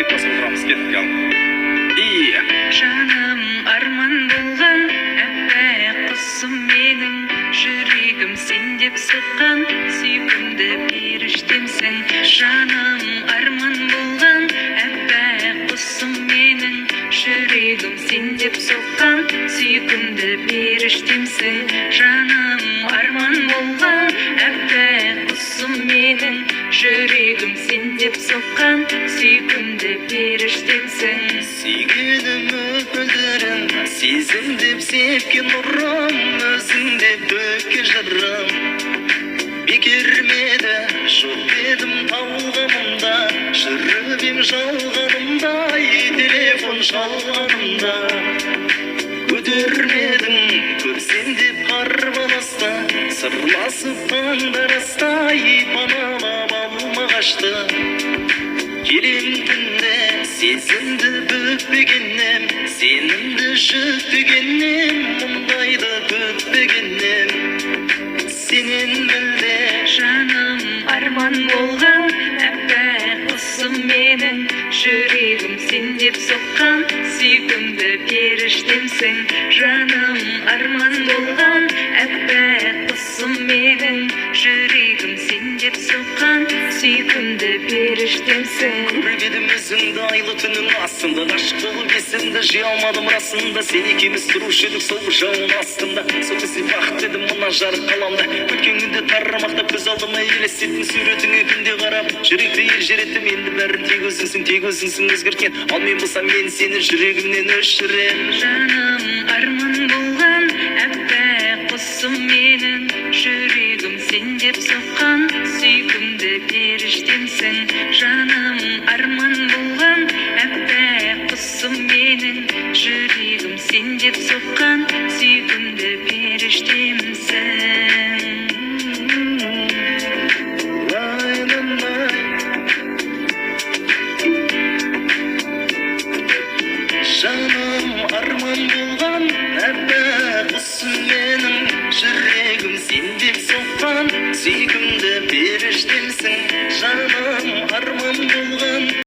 айтпасын тұрамыз, кеттік ал. Жаным арман болған әппақ құсым менің, жүрегім сен деп соққан сүйкімді періштемсің. Жаным арман болған әппақ құсым менің, жүрегім сен деп соққан сүйкімді періштемсің. Жаным арман болған әппақ құсым менің, жүрегім сен деп соққан сүйкімді періштемсің. Сүйгенім өкілдерім, сезім деп сепкен нұрым, өзің деп төккен жырым. Бекер меді, жоқ едім талғамымда, жүріп ем жалғанымда, телефон шалғанымда. Көтермедің, көрсем деп қарбаласта, сырласып қандараста, паналап алма қашты. Келем күнде сезімді бүкпегеннем, сенімді жүкпегенем, мұндайды көтпегенем. Сенен білде жаным арман болған әппақ құсым менің, жүрегім сен деп соққан сүйкімді періштемсің. Жаным арман болған әппақ құсым менің, жүрегім сен деп соққан сүйкімді періштемсің. көргедім өзіңді айлы түннің астында, ғашық болып есімді жия алмадым расында. Сен екеуміз тұрушы едік сол бір жауын астында, сол кезде бақыт едім мына жарық қаламда. Өткен күнде тарамақтап көз алдыма елестеттің суретіңе күнде қарап, жүректі елжіреттім. Енді бәрін тек өзіңсің өзгерткен, ал мен болсам мен сені жүрегімнен өшірем. Жаным арман болған әппақ құсым менің, жүрегім сен деп соққан сүйкімді періштемсің. Жаным арман болған әппақ құсым менің,